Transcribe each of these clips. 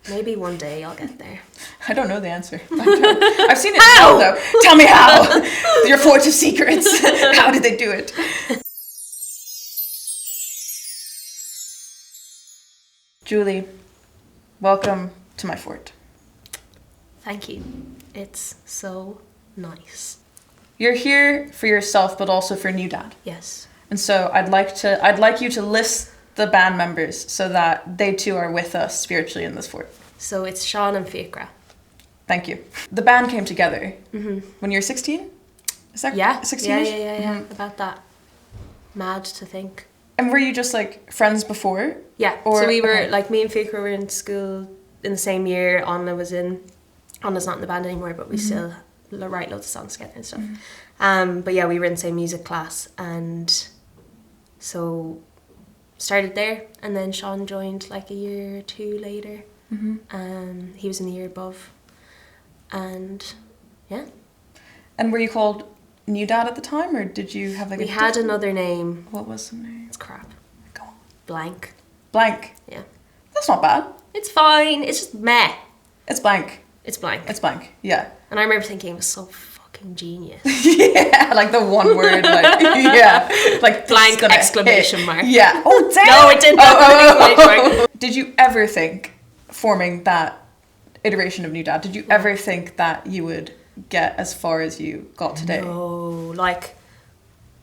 Maybe one day I'll get there. I don't know the answer. I've seen it now, though. Tell me how. Your forge of secrets. How did they do it? Julie, welcome to my fort. Thank you. It's so nice. You're here for yourself, but also for NewDad. Yes. And so I'd like you to list the band members so that they too are with us spiritually in this fort. So it's Sean and Fiachra. Thank you. The band came together when you were 16? Is that 16-ish? Yeah. About that. Mad to think. And were you just like friends before? Yeah. So we were like, me and Fiachra were in school in the same year. Anna's not in the band anymore, but we still write loads of songs together and stuff. But yeah, we were in the same music class, and so started there, and then Sean joined like a year or two later. He was in the year above, and yeah. And were you called NewDad at the time, or did you have like we had another name? What was the name? It's crap. Go on. Blank. Yeah. That's not bad. It's fine. It's just meh. It's blank. It's blank. Yeah. And I remember thinking it was so fucking genius. Yeah, like the one word, like, yeah. Like blank exclamation mark. Yeah. Oh, damn. No, it didn't have an exclamation mark. Did you ever think, forming that iteration of NewDad, did you ever think that you would get as far as you got today? No, like,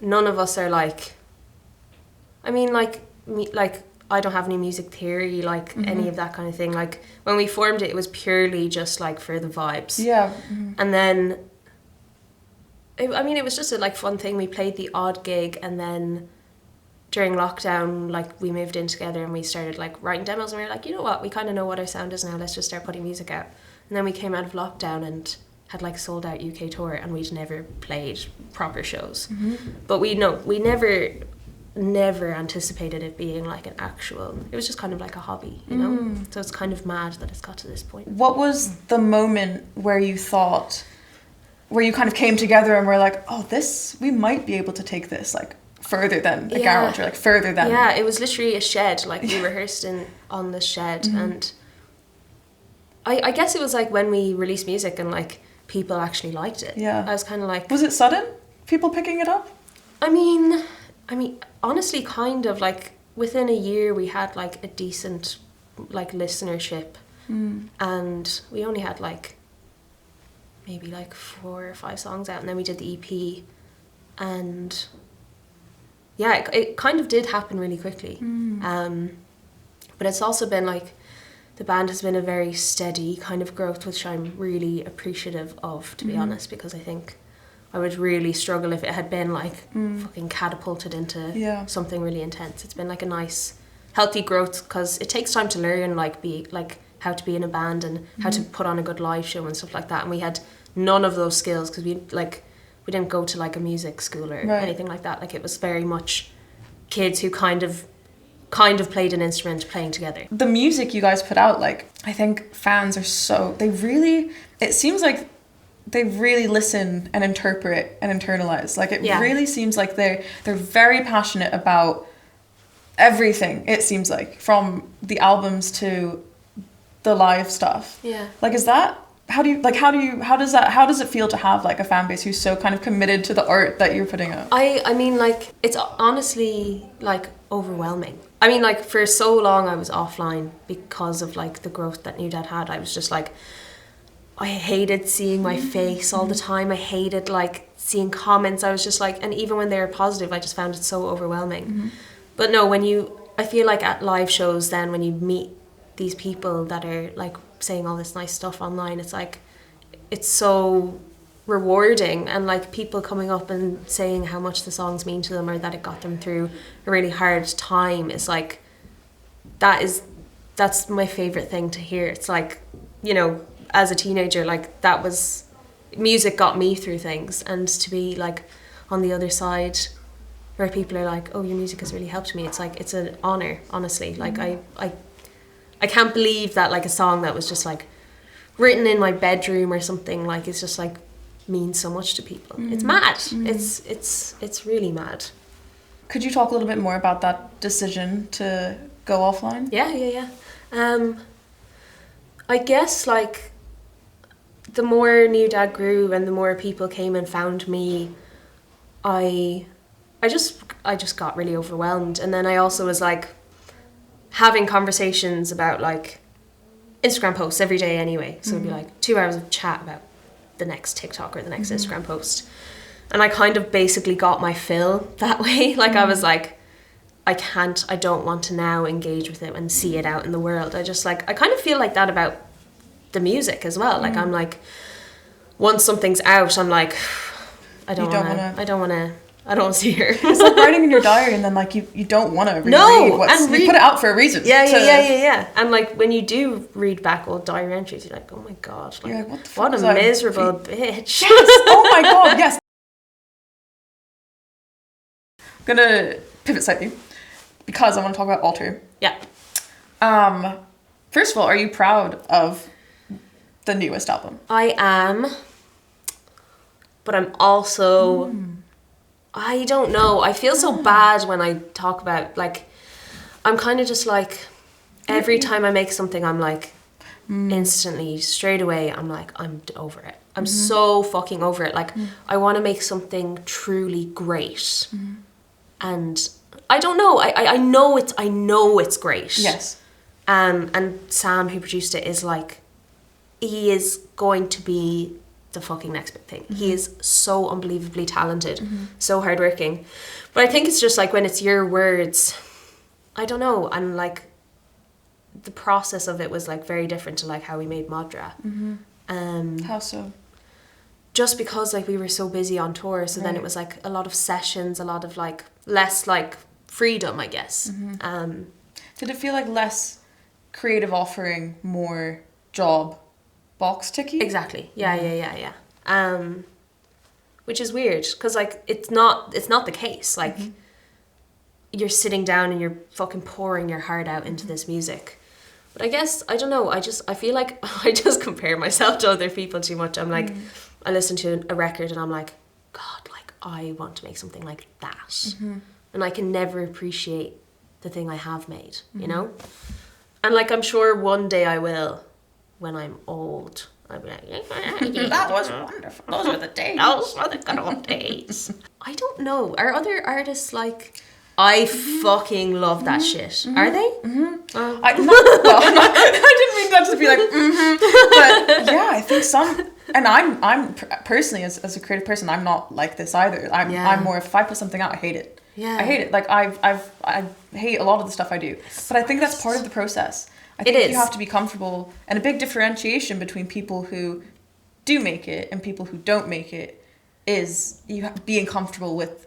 none of us are like, I mean, like, I don't have any music theory, like any of that kind of thing. Like when we formed it, it was purely just like for the vibes. Yeah. And then, it was just a like fun thing. We played the odd gig, and then during lockdown, like we moved in together and we started like writing demos, and we were like, you know what, we kind of know what our sound is now. Let's just start putting music out. And then we came out of lockdown and had like sold out UK tour, and we'd never played proper shows. But we never anticipated it being like an actual, it was just kind of like a hobby, you know. So it's kind of mad that it's got to this point. What was the moment where you kind of came together and were like, oh, we might be able to take this like further than the garage, or like further than... Yeah, it was literally a shed, like we rehearsed on the shed. And I guess it was like when we released music and like people actually liked it. Yeah. I was kind of like... Was it sudden? People picking it up? I mean, honestly, kind of like within a year we had like a decent like listenership, and we only had like maybe like 4 or 5 songs out, and then we did the EP, and yeah, it kind of did happen really quickly. But it's also been like, the band has been a very steady kind of growth, which I'm really appreciative of, to be honest, because I think I would really struggle if it had been like fucking catapulted into something really intense. It's been like a nice, healthy growth, because it takes time to learn like how to be in a band and how to put on a good live show and stuff like that. And we had none of those skills, because we didn't go to like a music school or anything like that. Like it was very much kids who kind of played an instrument playing together. The music you guys put out, like, I think fans are it seems like they really listen and interpret and internalize. Like it really seems like they're very passionate about everything. It seems like, from the albums to the live stuff. Yeah. Like, is that, how does it feel to have like a fan base who's so kind of committed to the art that you're putting out? I mean, like, it's honestly like overwhelming. I mean, like, for so long I was offline because of like the growth that NewDad had. I was just like, I hated seeing my face all the time. I hated like seeing comments. I was just like, and even when they were positive, I just found it so overwhelming. But no, I feel like at live shows, then when you meet these people that are like saying all this nice stuff online, it's like, it's so rewarding. And like people coming up and saying how much the songs mean to them, or that it got them through a really hard time, is like, that's my favorite thing to hear. It's like, you know, as a teenager, like, music got me through things, and to be like on the other side where people are like, oh, your music has really helped me, it's like, it's an honor, honestly. Like I can't believe that like a song that was just like written in my bedroom or something, like, it's just like means so much to people. It's mad. It's really mad. Could you talk a little bit more about that decision to go offline? Yeah. I guess like the more NewDad grew and the more people came and found me, I just got really overwhelmed. And then I also was like having conversations about like Instagram posts every day anyway. So it'd be like 2 hours of chat about the next TikTok or the next Instagram post. And I kind of basically got my fill that way. Like I was like, I don't want to now engage with it and see it out in the world. I just like, I kind of feel like that about the music as well. Like I'm like, once something's out, I'm like, I don't want to see her. It's like writing in your diary and then like you don't want to read what's, you put it out for a reason. Yeah. And like when you do read back old diary entries, you're like, oh my god, like, what a miserable bitch. Yes. Oh my god, yes. I'm gonna pivot slightly because I want to talk about Alter. Yeah. First of all, are you proud of the newest album? I am, but I'm also I don't know. I feel so bad when I talk about, like, I'm kind of just like, every time I make something, I'm like, instantly, straight away, I'm like, I'm over it. I'm so fucking over it. Like, I want to make something truly great. And I don't know. I know it's great. Yes. And Sam, who produced it, is like, he is going to be the fucking next big thing. He is so unbelievably talented, so hardworking. But I think it's just like when it's your words, I don't know. And like the process of it was like very different to like how we made Madra. How so? Just because like we were so busy on tour, so then it was like a lot of sessions, a lot of like less like freedom, I guess. Did it feel like less creative offering, more job box ticky? Exactly. Yeah. Which is weird because like it's not the case. Like you're sitting down and you're fucking pouring your heart out into this music. But I guess I don't know. I feel like I just compare myself to other people too much. I'm like, I listen to a record and I'm like, God, like I want to make something like that, and I can never appreciate the thing I have made. You know, and like I'm sure one day I will. When I'm old, I'll be like, that was wonderful. Those were the days. Those were the good old days. I don't know. Are other artists like... I fucking love that shit. Are they? I didn't mean that to be like, but yeah, I think some... And I'm personally, as a creative person, I'm not like this either. I'm more, if I put something out, I hate it. Yeah. I hate it. Like, I hate a lot of the stuff I do. But I think that's part of the process. I think you have to be comfortable, and a big differentiation between people who do make it and people who don't make it is you being comfortable with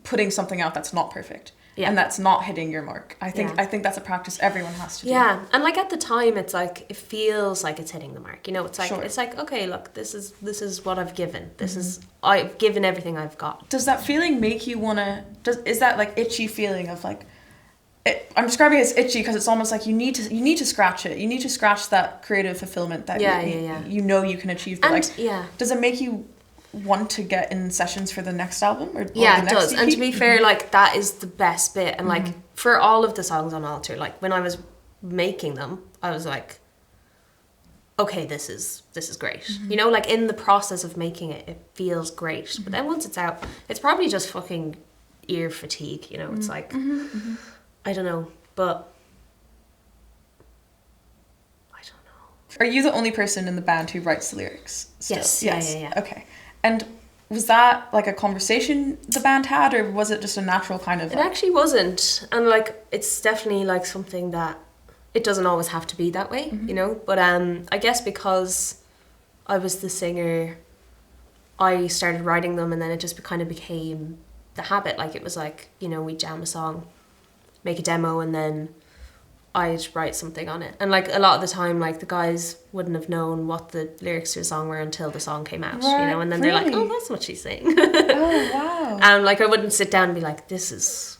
putting something out that's not perfect and that's not hitting your mark. I think that's a practice everyone has to do. Yeah, and like at the time, it's like it feels like it's hitting the mark. You know, it's like it's like, okay, look, this is what I've given. This is I've given everything I've got. Does that feeling make you wanna? Is that like itchy feeling of like? I'm describing it as itchy because it's almost like you need to scratch it. You need to scratch that creative fulfillment that you know you can achieve. But does it make you want to get in sessions for the next album or the next does. EP? And to be fair, like that is the best bit. And like for all of the songs on Alter, like when I was making them, I was like, okay, this is great. You know, like in the process of making it, it feels great. But then once it's out, it's probably just fucking ear fatigue. You know, it's like. I don't know, but I don't know. Are you the only person in the band who writes the lyrics still? Yes. Yeah. Okay. And was that like a conversation the band had, or was it just a natural kind of... It actually wasn't. And like, it's definitely like something that it doesn't always have to be that way, you know? But I guess because I was the singer, I started writing them and then it just kind of became the habit. Like it was like, you know, we jam a song, make a demo, and then I'd write something on it. And like a lot of the time, like the guys wouldn't have known what the lyrics to a song were until the song came out, you know, and then they're like, oh, that's what she's saying. Oh, wow. And like I wouldn't sit down and be like, this is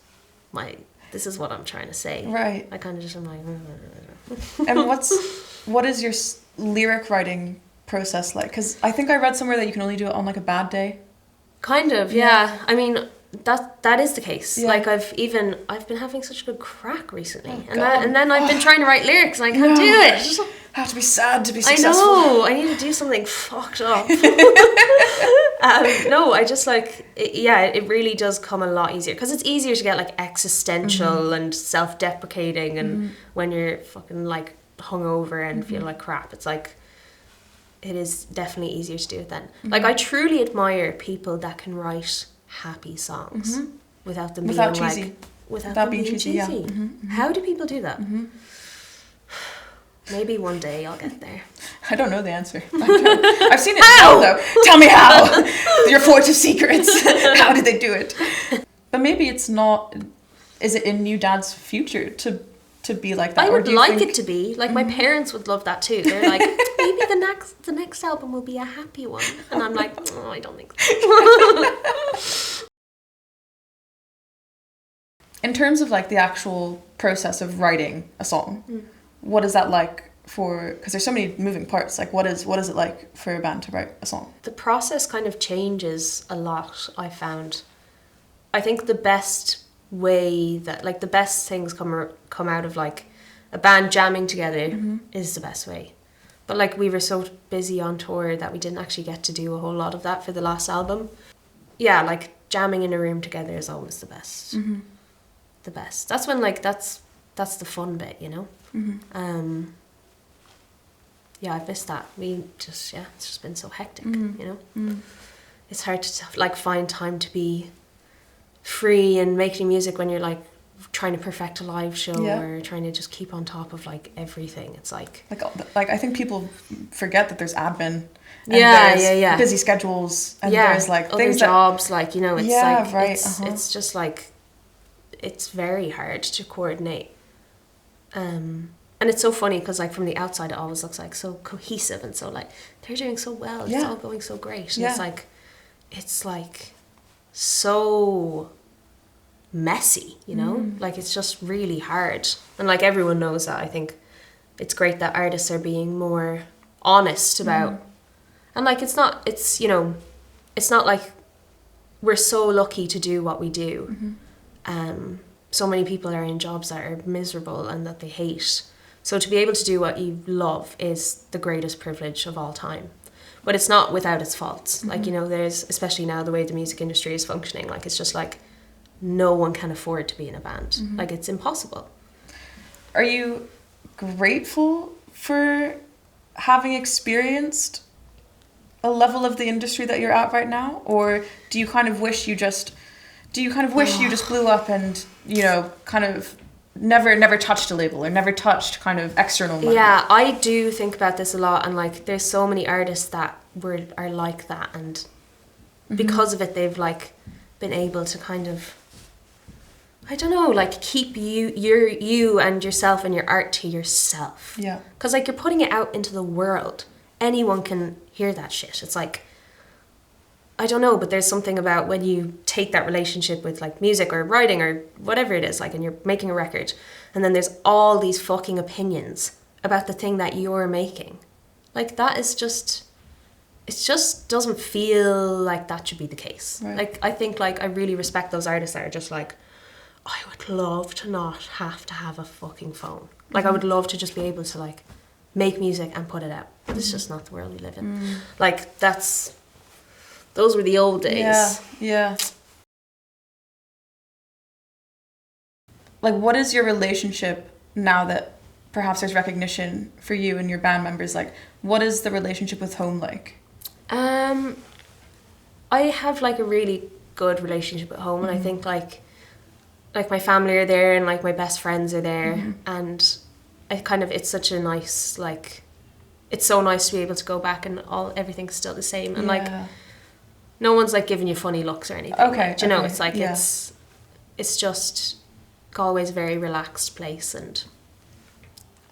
what I'm trying to say. Right. I kind of just am like... And what is your lyric writing process like? Because I think I read somewhere that you can only do it on like a bad day. Kind of, yeah. I mean, that is the case. Yeah. Like I've been having such a good crack recently, and then I've been trying to write lyrics and I can't do it. I have to be sad to be successful. I know. I need to do something fucked up. No, I just like it really does come a lot easier because it's easier to get like existential and self-deprecating, and when you're fucking like hungover and feel like crap, it's like it is definitely easier to do it then. Like I truly admire people that can write happy songs without them being cheesy. like without being cheesy. Yeah. How do people do that? Maybe one day I'll get there. I don't know the answer. I've seen it now, though. Tell me how. Your forge of secrets. How did they do it? But maybe it's not. Is it in NewDad's future to be like that? I would like it to be. Like my parents would love that too. They're like, maybe the next album will be a happy one, and I'm like, oh, I don't think so. In terms of like the actual process of writing a song. What is that like for, because there's so many moving parts, like what is it like for a band to write a song? The process kind of changes a lot, I found. I think the best way that, like the best things come out of like a band jamming together is the best way. But like we were so busy on tour that we didn't actually get to do a whole lot of that for the last album. Yeah, like jamming in a room together is always the best. The best. That's when like that's the fun bit, you know? Yeah, I've missed that. It's just been so hectic, you know? It's hard to like find time to be free and making music when you're like trying to perfect a live show or trying to just keep on top of like everything. It's like I think people forget that there's admin and there's busy schedules and there's like other things jobs, like, you know, it's like right. it's just like it's very hard to coordinate. And it's so funny because like from the outside it always looks like so cohesive and so like they're doing so well, it's all going so great, and it's like so messy, you know? Like it's just really hard, and like everyone knows that. I think it's great that artists are being more honest about, and like it's you know, it's not like we're so lucky to do what we do. So many people are in jobs that are miserable and that they hate. So to be able to do what you love is the greatest privilege of all time. But it's not without its faults. Like, you know, there's, especially now the way the music industry is functioning, like it's just like no one can afford to be in a band. Like it's impossible. Are you grateful for having experienced a level of the industry that you're at right now? Or do you kind of wish you just blew up and, you know, kind of never touched a label or never touched kind of external money? Yeah, I do think about this a lot, and like there's so many artists that are like that, and because of it they've like been able to kind of, I don't know, like keep you and yourself and your art to yourself. Yeah. Because like you're putting it out into the world. Anyone can hear that shit. It's like, I don't know, but there's something about when you take that relationship with like music or writing or whatever it is, like, and you're making a record, and then there's all these fucking opinions about the thing that you're making. Like that is just, it just doesn't feel like that should be the case. Right. Like I think like I really respect those artists that are just like, I would love to not have to have a fucking phone. Like I would love to just be able to like make music and put it out. But it's just not the world we live in. Like those were the old days. Yeah. Like, what is your relationship now that perhaps there's recognition for you and your band members? Like, what is the relationship with home like? I have like a really good relationship at home, and I think like my family are there and like my best friends are there, and it's such a nice, like, it's so nice to be able to go back and everything's still the same, and like no one's like giving you funny looks or anything. Okay. Do you know, it's like it's just Galway's a very relaxed place, and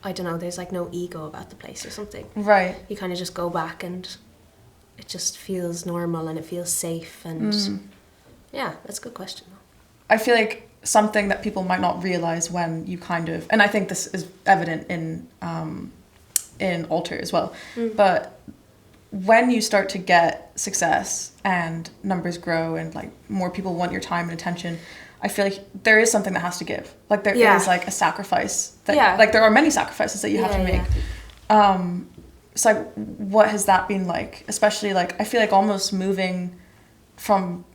I don't know, there's like no ego about the place or something. Right. You kind of just go back and it just feels normal and it feels safe, and yeah, that's a good question though. I feel like something that people might not realize when you kind of, and I think this is evident in Alter as well, but when you start to get success and numbers grow and like more people want your time and attention, I feel like there is something that has to give. Like there is like a sacrifice that like there are many sacrifices that you have to make. So like, what has that been like? Especially like I feel like almost moving from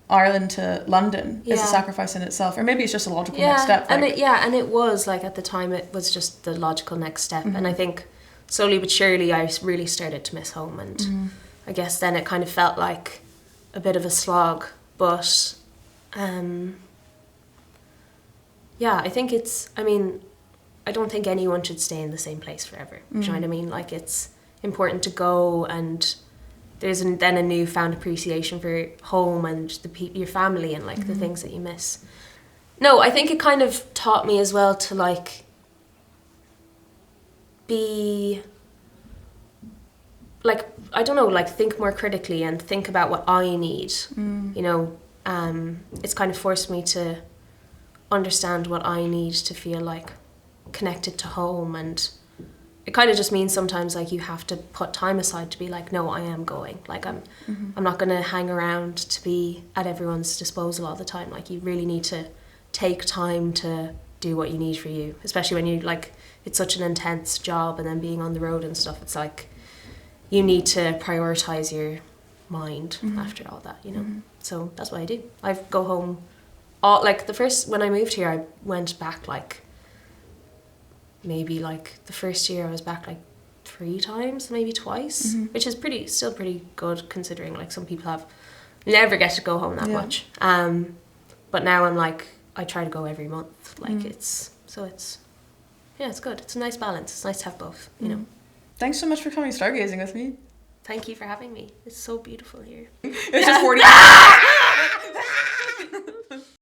Ireland to London is a sacrifice in itself, or maybe it's just a logical next step. Like. And it was like at the time it was just the logical next step, and I think slowly but surely I really started to miss home, and I guess then it kind of felt like a bit of a slog, but I think I don't think anyone should stay in the same place forever. Do you know what I mean? Like it's important to go, and there's then a newfound appreciation for home and your family and like the things that you miss. No, I think it kind of taught me as well to like be like, I don't know, like think more critically and think about what I need. You know, it's kind of forced me to understand what I need to feel like connected to home, and it kind of just means sometimes like you have to put time aside to be like, no, I am going. Like I'm not going to hang around to be at everyone's disposal all the time. Like you really need to take time to do what you need for you, especially when you like, it's such an intense job, and then being on the road and stuff, it's like you need to prioritize your mind after all that, you know. So that's what I do. I go home like when I moved here, I went back like maybe like the first year I was back like 3 times, maybe twice, which is still pretty good considering like some people never get to go home that much. But now I'm like, I try to go every month. Like it's good. It's a nice balance. It's nice to have both, you know. Thanks so much for coming stargazing with me. Thank you for having me. It's so beautiful here. It's just 40